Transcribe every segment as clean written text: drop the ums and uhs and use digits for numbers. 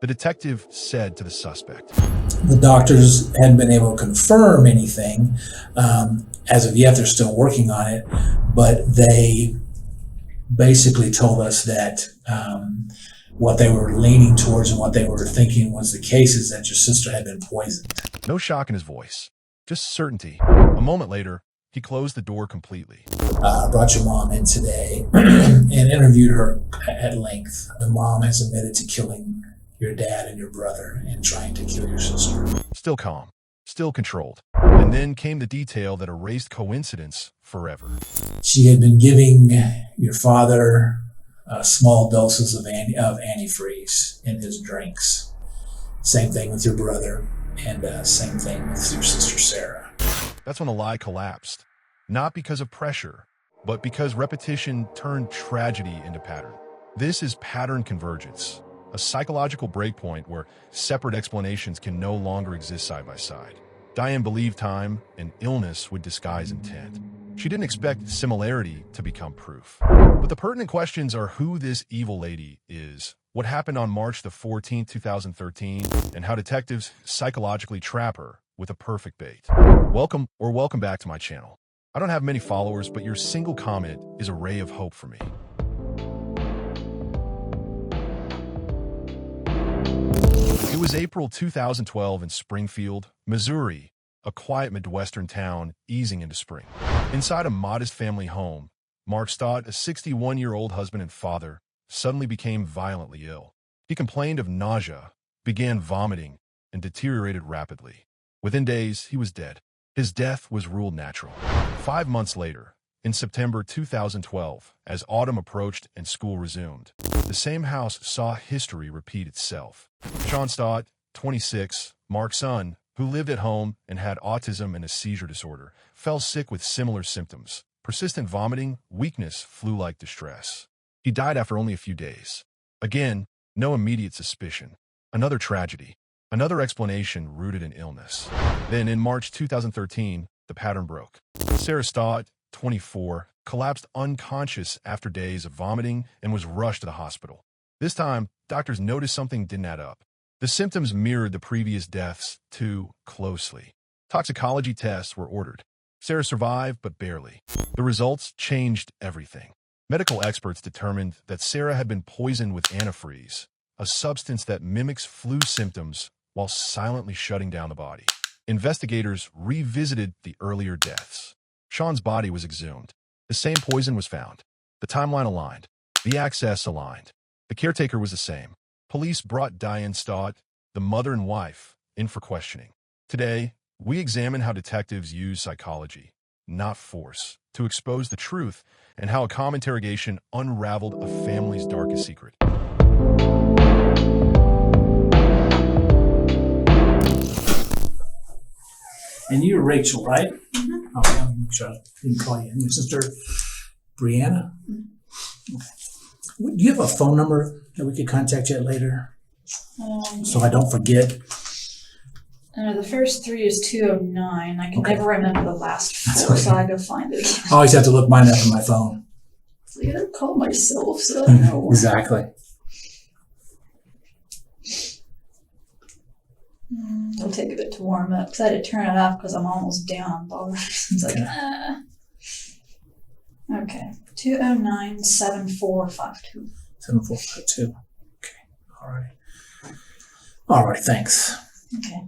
The detective said to the suspect. The doctors hadn't been able to confirm anything. As of yet, they're still working on it, but they basically told us that what they were leaning towards and what they were thinking was the case is that your sister had been poisoned. No shock in his voice, just certainty. A moment later, he closed the door completely. Brought your mom in today and interviewed her at length. The mom has admitted to killing your dad and your brother and trying to kill your sister. Still calm, still controlled. And then came the detail that erased coincidence forever. She had been giving your father small doses of antifreeze in his drinks. Same thing with your brother, and same thing with your sister Sarah. That's when the lie collapsed. Not because of pressure, but because repetition turned tragedy into pattern. This is pattern convergence, a psychological breakpoint where separate explanations can no longer exist side by side. Diane believed time and illness would disguise intent. She didn't expect similarity to become proof. But the pertinent questions are who this evil lady is, what happened on March the 14th, 2013, and how detectives psychologically trap her with a perfect bait. Welcome back to my channel. I don't have many followers, but your single comment is a ray of hope for me. It was April 2012 in Springfield, Missouri, a quiet Midwestern town easing into spring. Inside a modest family home, Mark Staudte, a 61-year-old husband and father, suddenly became violently ill. He complained of nausea, began vomiting, and deteriorated rapidly. Within days, he was dead. His death was ruled natural. 5 months later, in September 2012, as autumn approached and school resumed, the same house saw history repeat itself. Sean Staudte, 26, Mark's son, who lived at home and had autism and a seizure disorder, fell sick with similar symptoms: persistent vomiting, weakness, flu-like distress. He died after only a few days. Again, no immediate suspicion. Another tragedy. Another explanation rooted in illness. Then, in March 2013, the pattern broke. Sarah Staudte, 24, collapsed unconscious after days of vomiting and was rushed to the hospital. This time, doctors noticed something didn't add up. The symptoms mirrored the previous deaths too closely. Toxicology tests were ordered. Sarah survived, but barely. The results changed everything. Medical experts determined that Sarah had been poisoned with antifreeze, a substance that mimics flu symptoms while silently shutting down the body. Investigators revisited the earlier deaths. Sean's body was exhumed. The same poison was found. The timeline aligned. The access aligned. The caretaker was the same. Police brought Diane Staudte, the mother and wife, in for questioning. Today, we examine how detectives use psychology, not force, to expose the truth and how a calm interrogation unraveled a family's darkest secret. And you're Rachel, right? Mm-hmm. Okay, I'm make sure I didn't call you. And your sister, Brianna? Okay. Do you have a phone number that we could contact you at later? So I don't forget. The first three is 209. I can Okay. never remember the last That's four, okay. so I go find it again. I always have to look mine up on my phone. So I gotta call myself, so I know. Exactly. It'll take a bit to warm up because I had to turn it off because I'm almost down on bars. It's like, Okay. 209-7452. 7452. Okay. All right. All right. Thanks. Okay.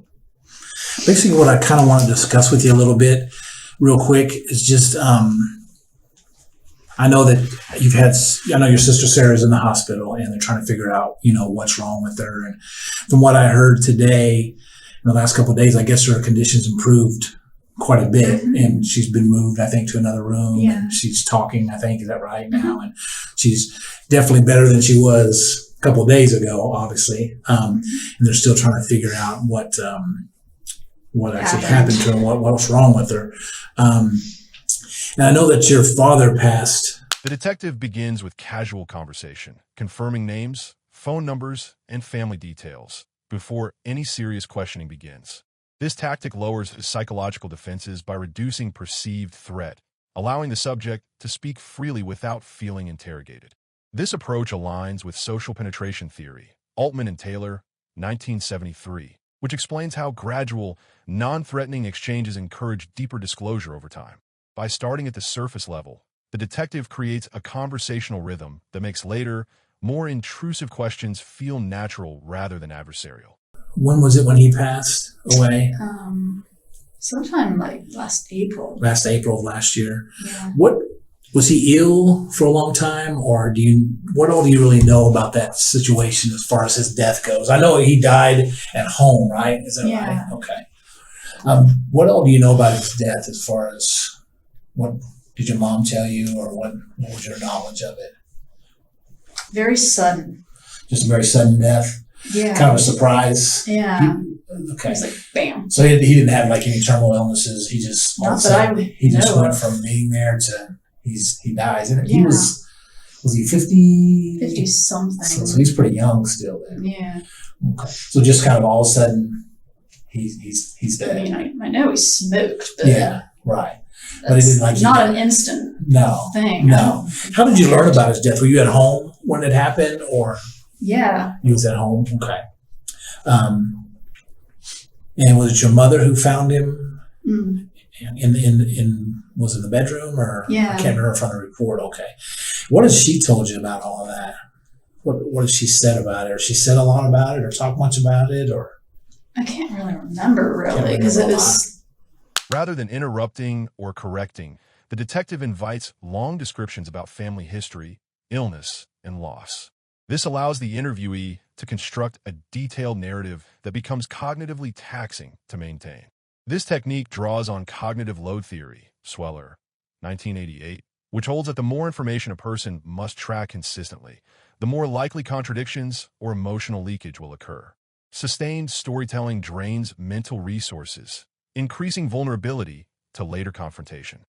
Basically, what I kind of want to discuss with you a little bit, real quick, is just I know that I know your sister Sarah's in the hospital, and they're trying to figure out, what's wrong with her. And from what I heard today, in the last couple of days, I guess her condition's improved quite a bit, and she's been moved, I think, to another room, and she's talking, I think, is that right now? And she's definitely better than she was a couple of days ago, obviously. And they're still trying to figure out what actually happened to her, what's wrong with her. And I know that your father passed. The detective begins with casual conversation, confirming names, phone numbers, and family details before any serious questioning begins. This tactic lowers psychological defenses by reducing perceived threat, allowing the subject to speak freely without feeling interrogated. This approach aligns with social penetration theory, Altman and Taylor, 1973, which explains how gradual, non-threatening exchanges encourage deeper disclosure over time. By starting at the surface level, the detective creates a conversational rhythm that makes later, more intrusive questions feel natural rather than adversarial. When was it when he passed away? Sometime like last April. Last April of last year. Yeah. What was he ill for a long time, or what all do you really know about that situation as far as his death goes? I know he died at home, right? Is that Yeah. right? Okay. What all do you know about his death as far as what did your mom tell you, or what was your knowledge of it? Very sudden. Just a very sudden death? Yeah. Kind of a surprise? Yeah. Okay. It's like bam. So he didn't have like any terminal illnesses. He just all of a Not that I sudden, would he just know went of. from being there to he dies. And he Yeah. was he 50? 50 something. So he's pretty young still then. Yeah. Okay. So just kind of all of a sudden he's I dead. mean, I know he smoked, but Yeah, right. But it that's didn't like not an instant No. thing. No. How did you learn about his death? Were you at home when it happened, or Yeah. you was at home? Okay. And was it your mother who found him Mm. was it in the bedroom, or Yeah. I can't remember from the report. Okay. What has she told you about all of that? What has she said about it? Or she said a lot about it, or talked much about it, or I can't really remember Can't really because it remember a was Rather than interrupting or correcting, the detective invites long descriptions about family history, illness, and loss. This allows the interviewee to construct a detailed narrative that becomes cognitively taxing to maintain. This technique draws on cognitive load theory, Sweller, 1988, which holds that the more information a person must track consistently, the more likely contradictions or emotional leakage will occur. Sustained storytelling drains mental resources, increasing vulnerability to later confrontation.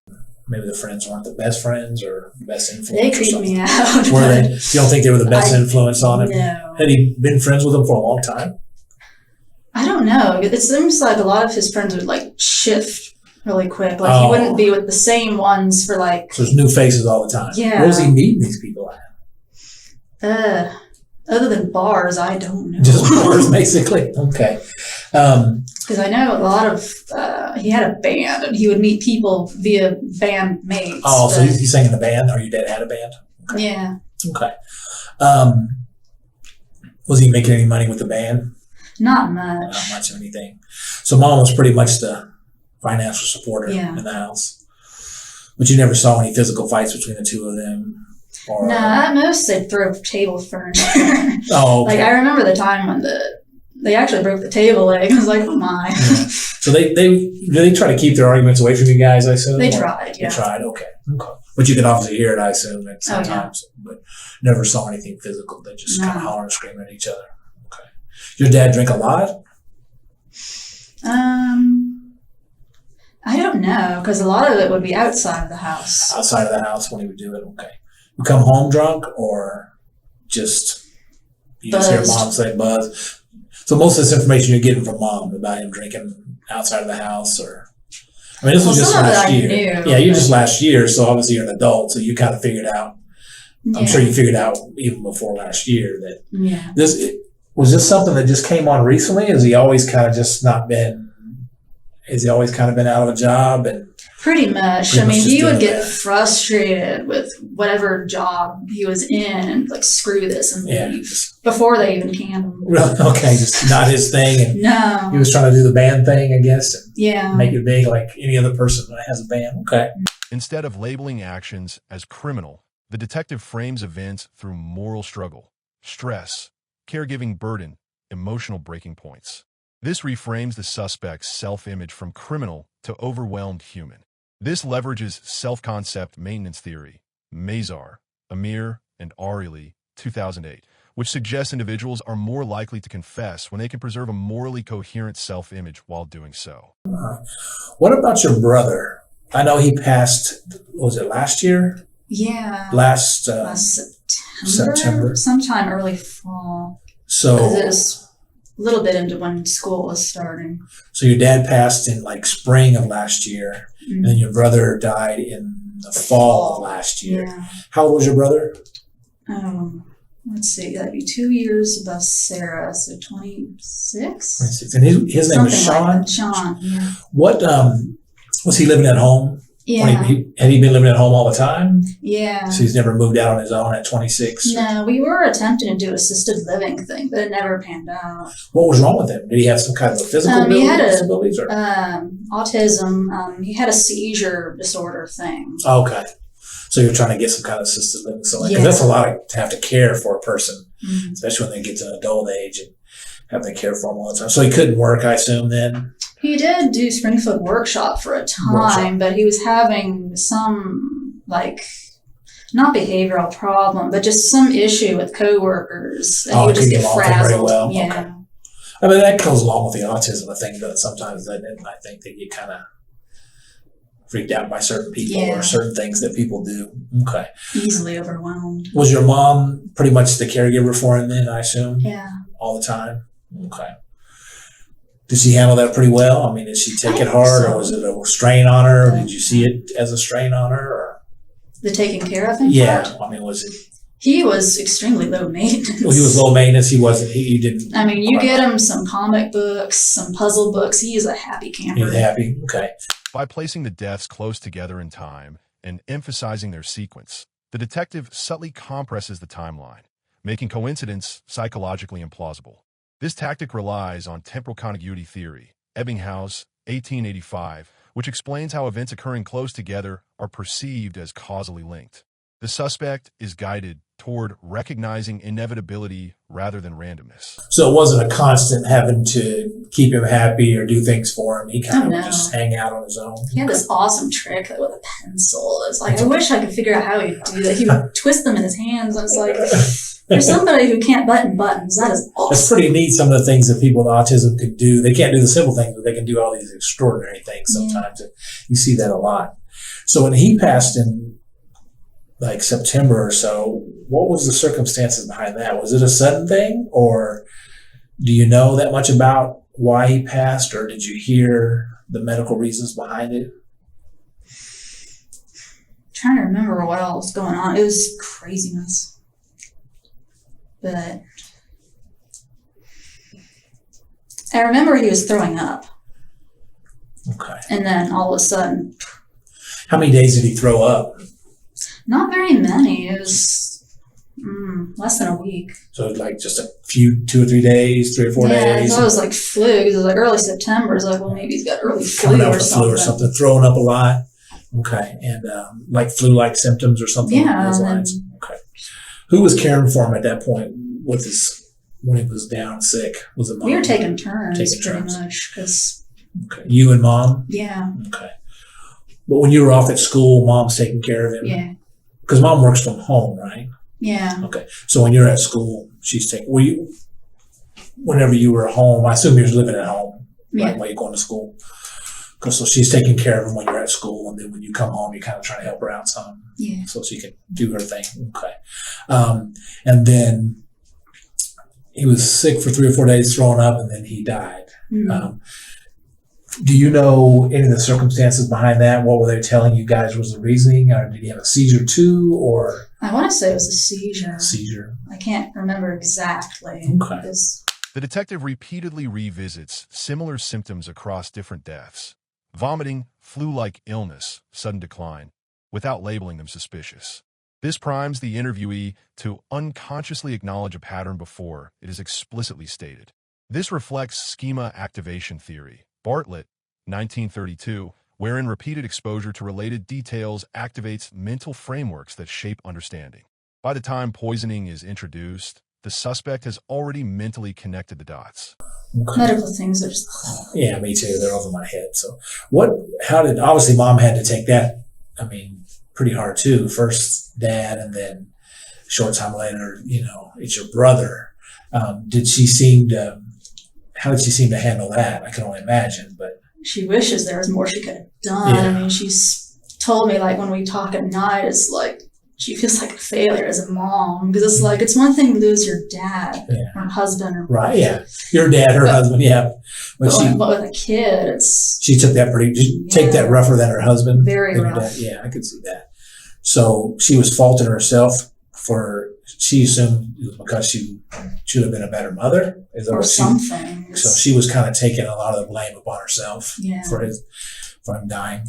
maybe the friends weren't the best friends or the best influence? they or creeped something? me out. Were they? You don't think they were the best influence on him? No. Had he been friends with him for a long time? I don't know. It seems like a lot of his friends would like shift really quick. Like he wouldn't be with the same ones for like So there's new faces all the time. Yeah. Where was he meeting these people at? other than bars, I don't know. Just bars, basically. Okay. Because I know a lot of he had a band and he would meet people via band mates. Oh, so but- he sang in a band, or your dad had a band? yeah, Okay. Was he making any money with the band? not Not much. much of anything. So mom was pretty much the financial supporter Yeah. in the house. But you never saw any physical fights between the two of them? Or, No, at most they'd throw table furniture. Oh, okay. Like I remember the time when they actually broke the table leg. I was like, oh my. Yeah. So they try to keep their arguments away from you guys, I assume? They or- tried, yeah. They tried, okay. But you could obviously hear it, I assume, at Oh, yeah. sometimes. But never saw anything physical. They just kind of No. hollering and screaming at each other. Okay. Your dad drink a lot? I don't know, because a lot of it would be outside of the house. Outside of the house when he would do it? Okay. You come home drunk, or just you just hear Buzzed. mom say buzz? So most of this information you're getting from mom about him drinking outside of the house, or I mean, this was Well, just some of it last I year. knew, Yeah, you but- just last year, so obviously you're an adult, so you kind of figured out. I'm Yeah. sure you figured out even before last year that Yeah. was this something that just came on recently? Has he always kind of just not been? Has he always kind of been out of a job? And Pretty much. Pretty I much mean, just he would doing get that. frustrated with whatever job he was in and like, screw this and yeah, leave just before they even canned him. really okay, just not his thing. And he No. was trying to do the band thing, I guess, and Yeah. make it big like any other person that has a band. Okay. Instead of labeling actions as criminal, the detective frames events through moral struggle, stress, caregiving burden, emotional breaking points. This reframes the suspect's self-image from criminal to overwhelmed human. This leverages self-concept maintenance theory, Mazar, Amir, and eerily, 2008, which suggests individuals are more likely to confess when they can preserve a morally coherent self-image while doing so. What about your brother? I know he passed. Was it last year? Yeah. Last September? Sometime early fall. so Because it was a little bit into when school was starting. so your dad passed in like spring of last year, and then your brother died in the fall of last year. Yeah. How old was your brother? let's see, that'd be 2 years above Sarah, so 26? 26. And his name was Something Sean? like that. Sean, yeah. What, was he living at home? Yeah. Had he been living at home all the time? Yeah. So he's never moved out on his own at 26? No, we were attempting to do assisted living thing, but it never panned out. What was wrong with him? Did he have some kind of a physical He had disabilities? Or? autism. He had a seizure disorder thing. Okay. So you're trying to get some kind of assisted living. So, because Yeah. that's a lot to have to care for a person, Mhm. especially when they get to an adult age and have to care for them all the time. So he couldn't work, I assume, then? He did do Springfield workshop for a time, but he was having some, like, not behavioral problem, but just some issue with coworkers. And he would just couldn't get along with them very frazzled. well. Yeah. Okay. I mean, that goes along with the autism thing, but sometimes doesn't it? And I think they get kind of freaked out by certain people Yeah. or certain things that people do. Okay. Easily overwhelmed. Was your mom pretty much the caregiver for him then, I assume? Yeah. All the time? Okay. Did she handle that pretty well? I mean, did she take I it think hard, so. or was it a strain on her, or did you see it as a strain on her? Or? The taking care of him Yeah, part? I mean, was it? He was extremely low maintenance. Well, he was low maintenance. He wasn't. He didn't. I mean, you get him some comic books, some puzzle books. He is a happy He camper. was happy. Okay. By placing the deaths close together in time and emphasizing their sequence, the detective subtly compresses the timeline, making coincidence psychologically implausible. This tactic relies on temporal contiguity theory, Ebbinghaus, 1885, which explains how events occurring close together are perceived as causally linked. The suspect is guided toward recognizing inevitability rather than randomness. So it wasn't a constant having to keep him happy or do things for him. He kind of Oh, would no. just hang out on his own. He had this awesome trick with a pencil. It's like, I wish I could figure out how he'd do that. He would twist them in his hands. And it's like, for somebody who can't button buttons, that is awesome. That's pretty neat. Some of the things that people with autism could do. They can't do the simple things, but they can do all these extraordinary things sometimes. You see that a lot. So when he passed in like September or so, what was the circumstances behind that? Was it a sudden thing, or do you know that much about why he passed, or did you hear the medical reasons behind it? I'm trying to remember what else was going on. It was craziness. But I remember he was throwing up. Okay. And then all of a sudden, How many days did he throw up? not very many. It was less than a week. So like just a few, 2 or 3 days, 3 or 4 Yeah, I days. thought it was like flu because it was like early September. It's like, well, maybe he's got early Coming flu out or with the flu or something, throwing up a lot. Okay. And like flu-like symptoms or something along Yeah, those and then- lines. Okay. Who was caring for him at that point with his, when he was down sick? Was it mom? We were taking turns Taking pretty turns. much because, Okay. You and mom? yeah, Okay. But when you were off at school, mom's taking care of him? yeah, Because mom works from home, right? yeah. Okay. So when you're at school, she's taking, whenever you were home, I assume you were living at home, right, Yeah. while you're going to school. So she's taking care of him when you're at school, and then when you come home, you kind of try to help her out some, Yeah. so she can do her thing. Okay. And then he was sick for 3 or 4 days, throwing up, and then he died. Mhm. Do you know any of the circumstances behind that? What were they telling you guys was the reasoning? Or did he have a seizure too, or I want to say it was a seizure. seizure? I can't remember exactly. Okay. Because, The detective repeatedly revisits similar symptoms across different deaths: vomiting, flu-like illness, sudden decline, without labeling them suspicious. This primes the interviewee to unconsciously acknowledge a pattern before it is explicitly stated. This reflects schema activation theory, Bartlett, 1932, wherein repeated exposure to related details activates mental frameworks that shape understanding. By the time poisoning is introduced, the suspect has already mentally connected the dots. Okay. medical things are just, Yeah, me too. They're over my head. So obviously mom had to take that, I mean, pretty hard too. First dad, and then a short time later, it's your brother. How did she seem to handle that? I can only imagine, but she wishes there was more she could have done. Yeah. I mean, she's told me, like, when we talk at night, it's like she feels like a failure as a mom because it's like, it's one thing to lose your dad Yeah. or husband or right. Yeah. Your dad, her husband. Yeah. But but with a did it's she took that take that rougher than her husband. very than your rough. dad. Yeah, I could see that. So she was faulting herself for she assumed it was because she should have been a better mother. Is that or what something. so she was kind of taking a lot of the blame upon herself Yeah. for him dying.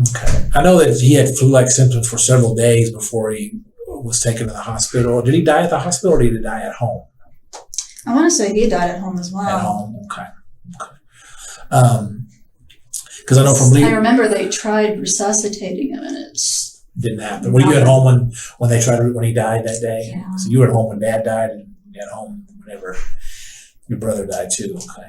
Okay. I know that he had flu-like symptoms for several days before he was taken to the hospital. Did he die at the hospital, or did he die at home? I want to say he died at home as well. At home. Okay. Because I know from I remember they tried resuscitating him, and it's didn't happen. Were you at home when he died that day? Yeah. So you were at home when Dad died, and you at home whenever your brother died too. Okay.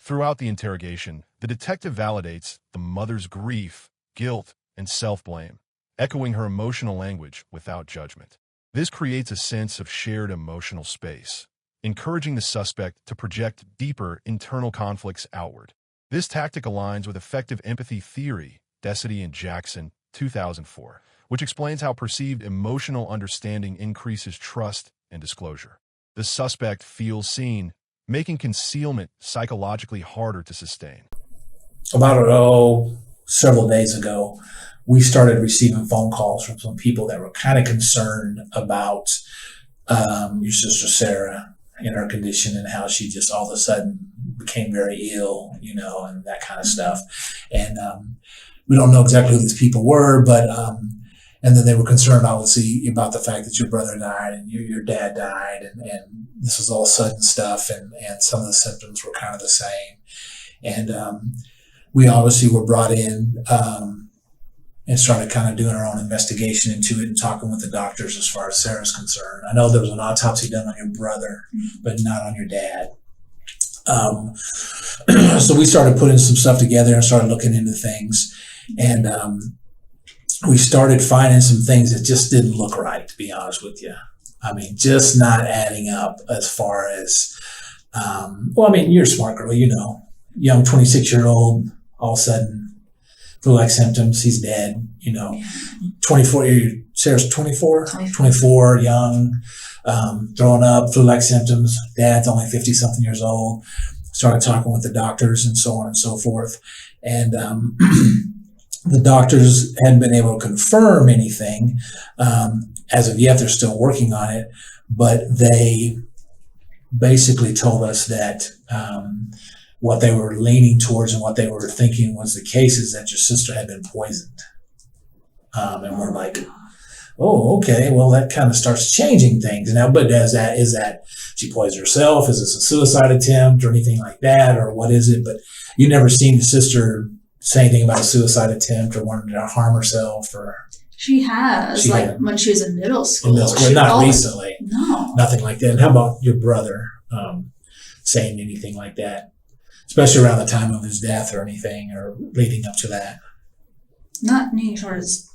Throughout the interrogation, the detective validates the mother's grief, guilt, and self-blame, echoing her emotional language without judgment. This creates a sense of shared emotional space, encouraging the suspect to project deeper internal conflicts outward. This tactic aligns with effective empathy theory, Desity and Jackson, 2004, which explains how perceived emotional understanding increases trust and disclosure. The suspect feels seen, making concealment psychologically harder to sustain. About several days ago, we started receiving phone calls from some people that were kind of concerned about your sister Sarah and her condition, and how she just all of a sudden became very ill, and that kind of stuff. And we don't know exactly who these people were, but and then they were concerned, obviously, about the fact that your brother died and your dad died, and this was all sudden stuff, and some of the symptoms were kind of the same. And we obviously were brought in and started kind of doing our own investigation into it and talking with the doctors as far as Sarah's concerned. I know there was an autopsy done on your brother, but not on your dad. So we started putting some stuff together and started looking into things. And we started finding some things that just didn't look right, to be honest with you. I mean, just not adding up as far as, you're a smart girl, young 26-year-old, all of a sudden, flu-like symptoms, he's dead, 24, Sarah's 24, young, throwing up, flu-like symptoms. Dad's only 50-something years old. Started talking with the doctors and so on and so forth. And the doctors hadn't been able to confirm anything. As of yet, they're still working on it. But they basically told us that what they were leaning towards and what they were thinking was the case is that your sister had been poisoned. And we're like, oh, okay, well, that kind of starts changing things now. But is that she poisoned herself? Is this a suicide attempt or anything like that? Or what is it? But you never seen the sister say anything about a suicide attempt or wanting to harm herself? Or she has, when she was in middle school. In middle school, not recently. No. Nothing like that. And how about your brother saying anything like that? Especially around the time of his death or anything, or leading up to that. Not nearly towards.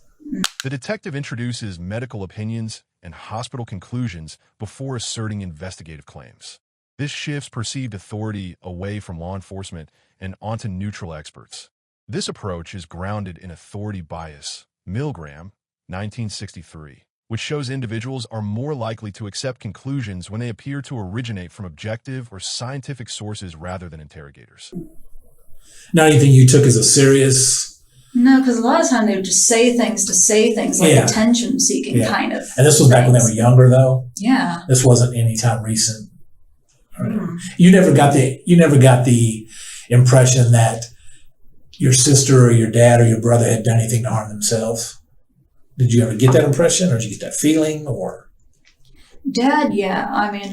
The detective introduces medical opinions and hospital conclusions before asserting investigative claims. This shifts perceived authority away from law enforcement and onto neutral experts. This approach is grounded in authority bias, Milgram, 1963, which shows individuals are more likely to accept conclusions when they appear to originate from objective or scientific sources rather than interrogators. Not anything you took as a serious... No, because a lot of times they would just say things, like attention-seeking kind of. And this was back when they were younger, though. Yeah. This wasn't any time recent. You never got the impression that your sister or your dad or your brother had done anything to harm themselves. Did you ever get that impression, or did you get that feeling, or? Dad, yeah. I mean,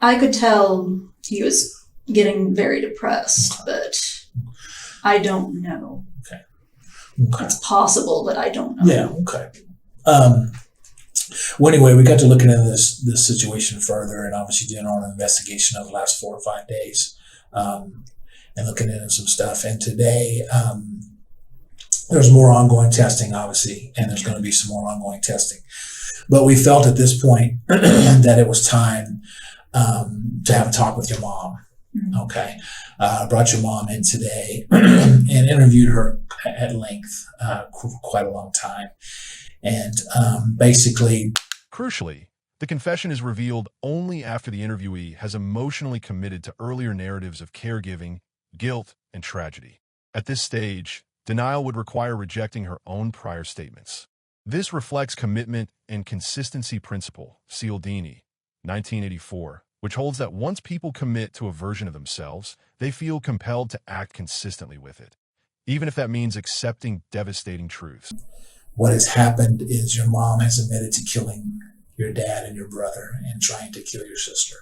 I could tell he was getting very depressed, but I don't know. Okay. It's possible, but I don't know. Yeah. Okay. Well, anyway, we got to looking into this situation further, and obviously doing our own investigation of the last 4 or 5 days, and looking into some stuff. And today, there's more ongoing testing, obviously, and there's going to be some more ongoing testing. But we felt at this point that it was time to have a talk with your mom. Okay. Brought your mom in today and interviewed her at length for quite a long time. And basically... Crucially, the confession is revealed only after the interviewee has emotionally committed to earlier narratives of caregiving, guilt, and tragedy. At this stage, denial would require rejecting her own prior statements. This reflects commitment and consistency principle, Cialdini, 1984, which holds that once people commit to a version of themselves, they feel compelled to act consistently with it, even if that means accepting devastating truths. What has happened is your mom has admitted to killing your dad and your brother and trying to kill your sister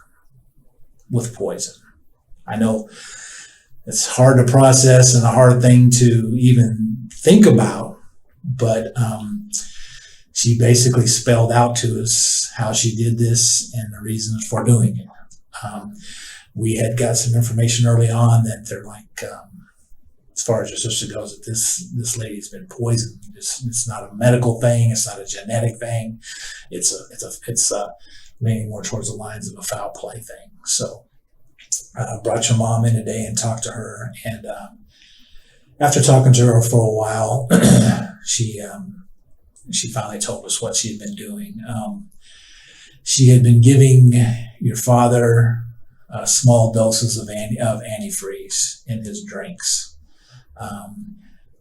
with poison. I know it's hard to process and a hard thing to even think about, but she basically spelled out to us how she did this and the reasons for doing it. We had got some information early on that they're like, as far as your sister goes, that this lady's been poisoned. It's not a medical thing. It's not a genetic thing. It's leaning more towards the lines of a foul play thing. So I brought your mom in today and talked to her. And after talking to her for a while, she finally told us what she had been doing. She had been giving your father small doses of antifreeze in his drinks.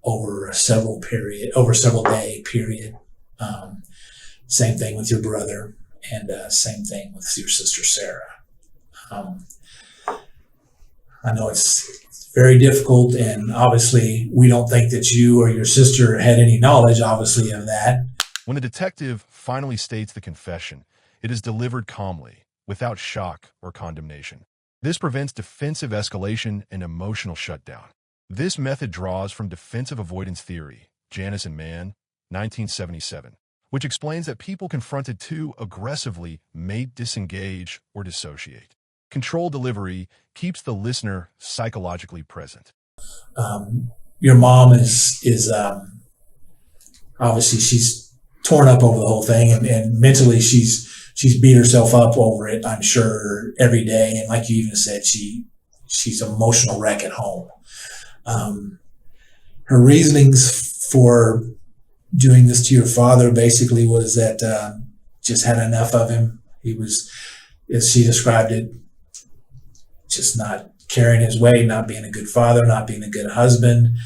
Over several day period. Same thing with your brother, and same thing with your sister Sarah. I know it's very difficult, and obviously we don't think that you or your sister had any knowledge, obviously, of that. When a detective finally states the confession, it is delivered calmly, without shock or condemnation. This prevents defensive escalation and emotional shutdown. This method draws from defensive avoidance theory, Janus and Mann, 1977, which explains that people confronted too aggressively may disengage or dissociate. Controlled delivery keeps the listener psychologically present. Your mom is obviously she's torn up over the whole thing, and mentally she's beat herself up over it, I'm sure, every day. And like you even said, she's an emotional wreck at home. Her reasonings for doing this to your father basically was that just had enough of him. He was, as she described it, just not carrying his weight, not being a good father, not being a good husband.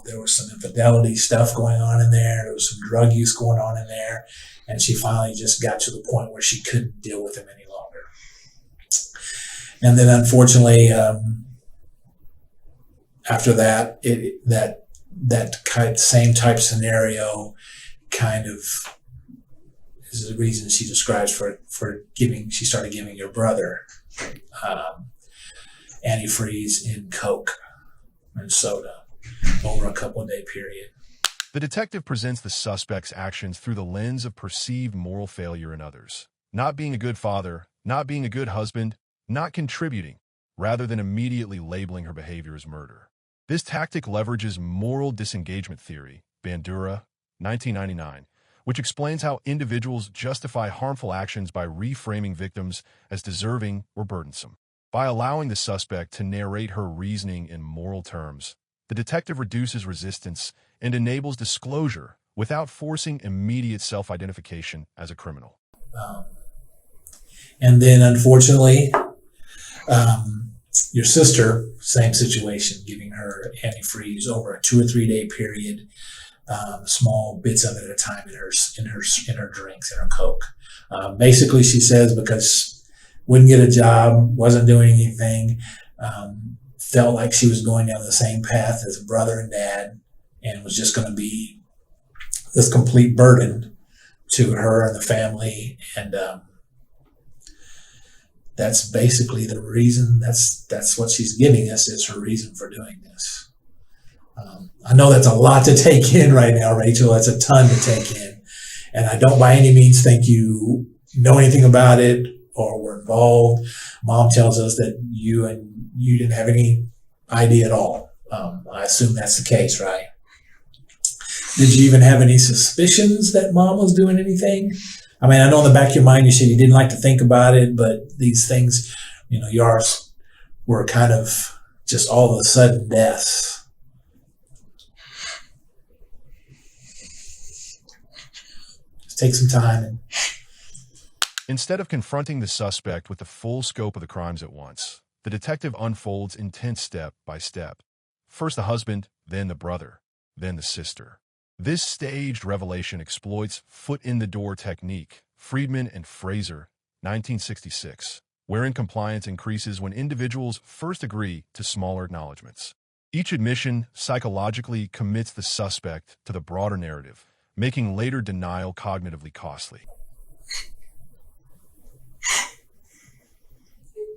There was some infidelity stuff going on in there. There was some drug use going on in there. And she finally just got to the point where she couldn't deal with him any longer. And then unfortunately, after that, that same type scenario kind of is the reason she describes for giving. She started giving your brother antifreeze in Coke and soda over a couple of day period. The detective presents the suspect's actions through the lens of perceived moral failure in others. Not being a good father, not being a good husband, not contributing, rather than immediately labeling her behavior as murder. This tactic leverages moral disengagement theory, Bandura, 1999, which explains how individuals justify harmful actions by reframing victims as deserving or burdensome. By allowing the suspect to narrate her reasoning in moral terms, the detective reduces resistance and enables disclosure without forcing immediate self-identification as a criminal. And then, unfortunately, your sister, same situation, giving her antifreeze over a 2 or 3 day period, small bits of it at a time in her drinks, in her Coke. Basically, she says because wouldn't get a job, wasn't doing anything, felt like she was going down the same path as brother and dad, and was just going to be this complete burden to her and the family. And that's basically the reason. That's what she's giving us is her reason for doing this. I know that's a lot to take in right now, Rachel. That's a ton to take in. And I don't by any means think you know anything about it or were involved. Mom tells us that you didn't have any idea at all. I assume that's the case, right? Did you even have any suspicions that Mom was doing anything? I mean, I know in the back of your mind you said you didn't like to think about it, but these things, yours were kind of just all of a sudden deaths. Just take some time. Instead of confronting the suspect with the full scope of the crimes at once, the detective unfolds intent step by step. First the husband, then the brother, then the sister. This staged revelation exploits foot-in-the-door technique, Friedman and Fraser, 1966, wherein compliance increases when individuals first agree to smaller acknowledgments. Each admission psychologically commits the suspect to the broader narrative, making later denial cognitively costly.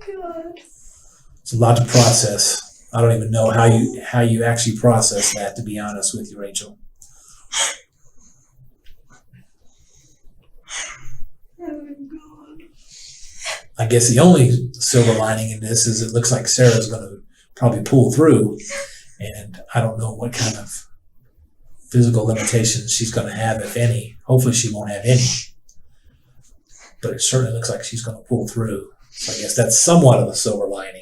God. It's a lot to process. I don't even know how you actually process that, to be honest with you, Rachel. I guess the only silver lining in this is it looks like Sarah's going to probably pull through, and I don't know what kind of physical limitations she's going to have, if any. Hopefully she won't have any, but it certainly looks like she's going to pull through. So I guess that's somewhat of a silver lining.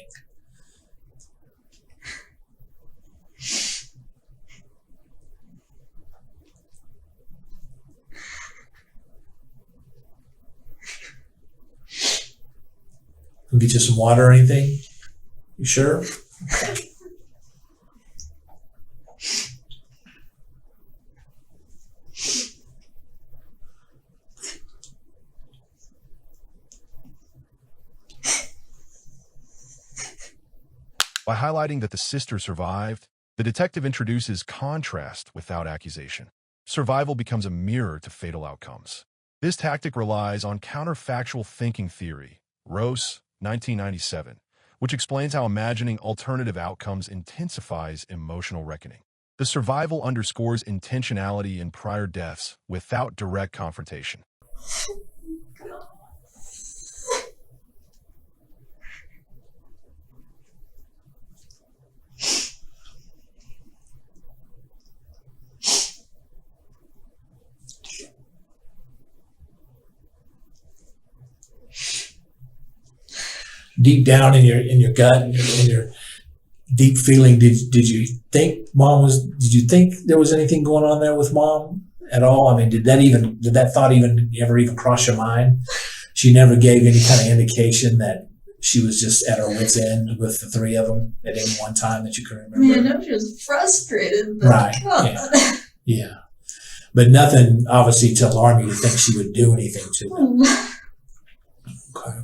Can we get you some water or anything? You sure? Okay. By highlighting that the sister survived, the detective introduces contrast without accusation. Survival becomes a mirror to fatal outcomes. This tactic relies on counterfactual thinking theory, Rose, 1997, which explains how imagining alternative outcomes intensifies emotional reckoning. The survival underscores intentionality in prior deaths without direct confrontation. Deep down in your gut, in your deep feeling, did you think did you think there was anything going on there with mom at all? I mean, did that thought ever even cross your mind? She never gave any kind of indication that she was just at her wit's end with the three of them at any one time that you can remember? I mean, I know she was frustrated, but right. God. Yeah. But nothing obviously to alarm you to think she would do anything to them. Okay.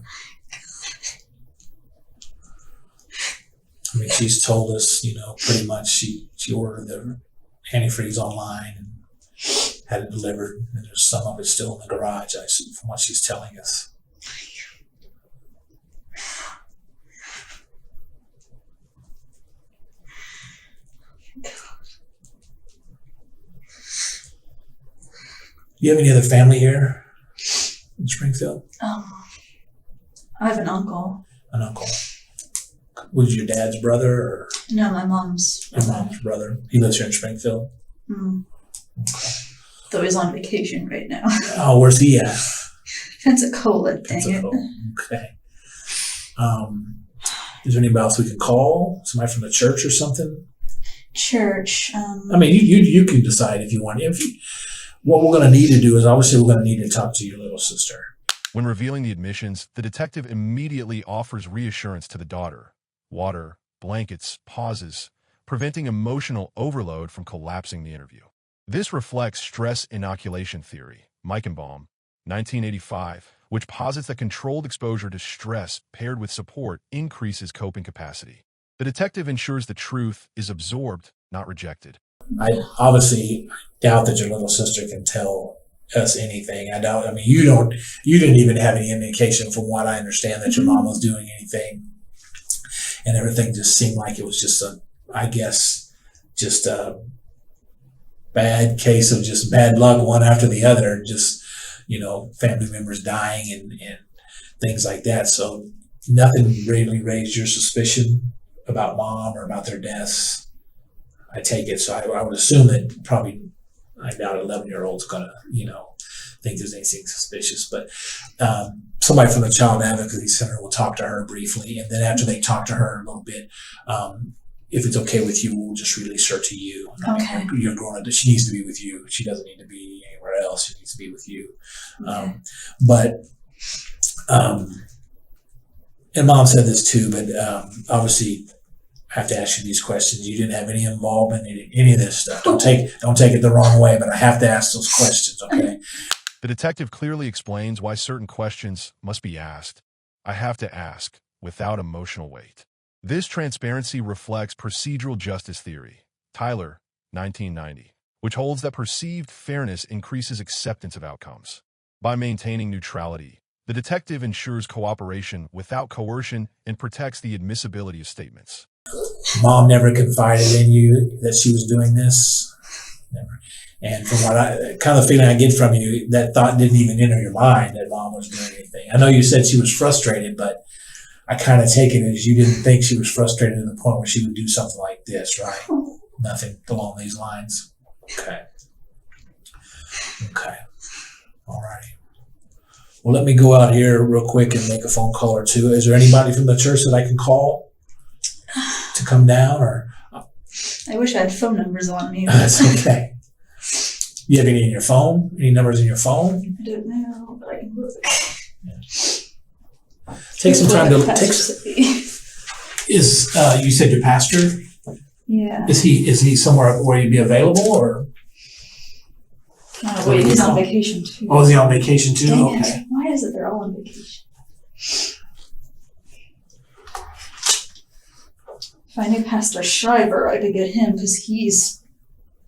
I mean, she's told us, pretty much she ordered the antifreeze online and had it delivered, and there's some of it still in the garage, I see, from what she's telling us. You have any other family here in Springfield? I have an uncle. An uncle. Was your dad's brother or? No, my mom's Your mom's brother. He lives here in Springfield? Mm. Okay. Though he's on vacation right now. Oh, where's he at? Pensacola, dang it. Okay. Is there anybody else we can call? Somebody from the church or something? Church. I mean, you can decide if you want. What we're going to need to do is obviously we're going to need to talk to your little sister. When revealing the admissions, the detective immediately offers reassurance to the daughter. Water, blankets, pauses, preventing emotional overload from collapsing the interview. This reflects stress inoculation theory, Meichenbaum, 1985, which posits that controlled exposure to stress paired with support increases coping capacity. The detective ensures the truth is absorbed, not rejected. I obviously doubt that your little sister can tell us anything. I mean, you didn't even have any indication, from what I understand, that your mom was doing anything. And everything just seemed like it was just a bad case of just bad luck, one after the other, just, family members dying and things like that. So nothing really raised your suspicion about mom or about their deaths, I take it. So I would assume that probably, I doubt an 11-year-old's going to, think there's anything suspicious. But somebody from the Child Advocacy Center will talk to her briefly. And then after they talk to her a little bit, if it's okay with you, we'll just release her to you. Okay. You're grown up. She needs to be with you. She doesn't need to be anywhere else. She needs to be with you. Okay. And mom said this too, but obviously have to ask you these questions. You didn't have any involvement in any of this stuff. Don't take it the wrong way, but I have to ask those questions, okay? The detective clearly explains why certain questions must be asked. I have to ask, without emotional weight. This transparency reflects procedural justice theory, Tyler, 1990, which holds that perceived fairness increases acceptance of outcomes. By maintaining neutrality, the detective ensures cooperation without coercion and protects the admissibility of statements. Mom never confided in you that she was doing this? Never. And from what kind of the feeling I get from you, that thought didn't even enter your mind that mom was doing anything. I know you said she was frustrated, but I kind of take it as you didn't think she was frustrated to the point where she would do something like this, right? Nothing along these lines. Okay. All righty. Well, let me go out here real quick and make a phone call or two. Is there anybody from the church that I can call to come down? Or I wish I had phone numbers on me. that's okay. You have any in your phone? Any numbers in your phone? I don't know, but I can look. Take some time to take. You said your pastor? Yeah. Is he somewhere where you'd be available, or? Oh, wait, he's on vacation too. Oh, is he on vacation too? Dang Okay. it. Why is it they're all on vacation? If I knew Pastor Schreiber, I could get him because he's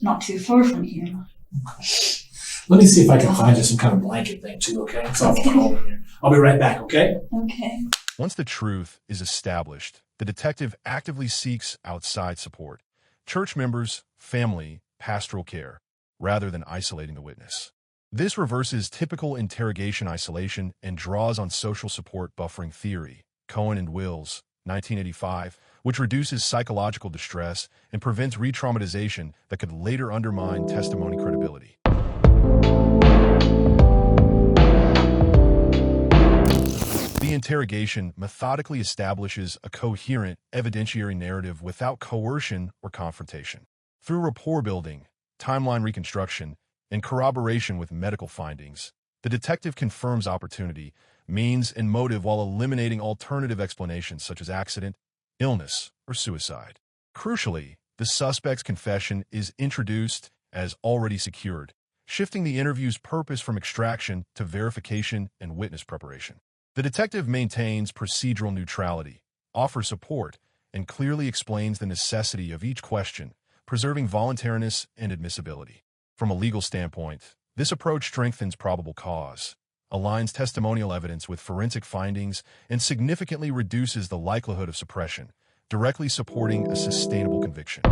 not too far from here. Let me see if I can find you some kind of blanket thing too, okay? It's awful cold in here. I'll be right back, okay? Okay. Once the truth is established, the detective actively seeks outside support, church members, family, pastoral care, rather than isolating the witness. This reverses typical interrogation isolation and draws on social support buffering theory, Cohen and Wills, 1985, which reduces psychological distress and prevents re-traumatization that could later undermine testimony credibility. The interrogation methodically establishes a coherent evidentiary narrative without coercion or confrontation. Through rapport building, timeline reconstruction, and corroboration with medical findings, the detective confirms opportunity, means, and motive while eliminating alternative explanations such as accident, illness, or suicide. Crucially, the suspect's confession is introduced as already secured, shifting the interview's purpose from extraction to verification and witness preparation. The detective maintains procedural neutrality, offers support, and clearly explains the necessity of each question, preserving voluntariness and admissibility. From a legal standpoint, this approach strengthens probable cause, aligns testimonial evidence with forensic findings, and significantly reduces the likelihood of suppression, directly supporting a sustainable conviction.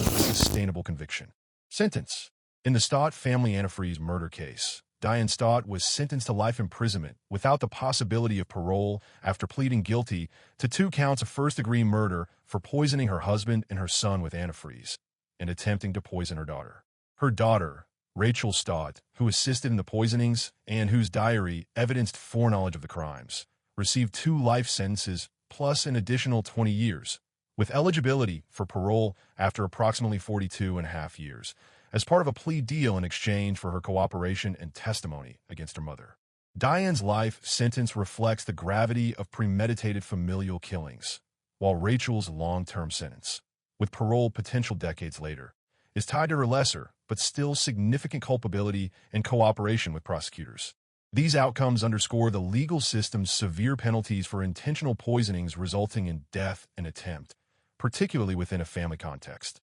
Sustainable conviction. Sentence. In the Staudte family antifreeze murder case, Diane Staudte was sentenced to life imprisonment without the possibility of parole after pleading guilty to 2 counts of first-degree murder for poisoning her husband and her son with antifreeze and attempting to poison her daughter. Her daughter, Rachel Staudte, who assisted in the poisonings and whose diary evidenced foreknowledge of the crimes, received 2 life sentences plus an additional 20 years, with eligibility for parole after approximately 42.5 years, as part of a plea deal in exchange for her cooperation and testimony against her mother. Diane's life sentence reflects the gravity of premeditated familial killings, while Rachel's long-term sentence, with parole potential decades later, is tied to her lesser but still significant culpability and cooperation with prosecutors. These outcomes underscore the legal system's severe penalties for intentional poisonings resulting in death and attempt, particularly within a family context.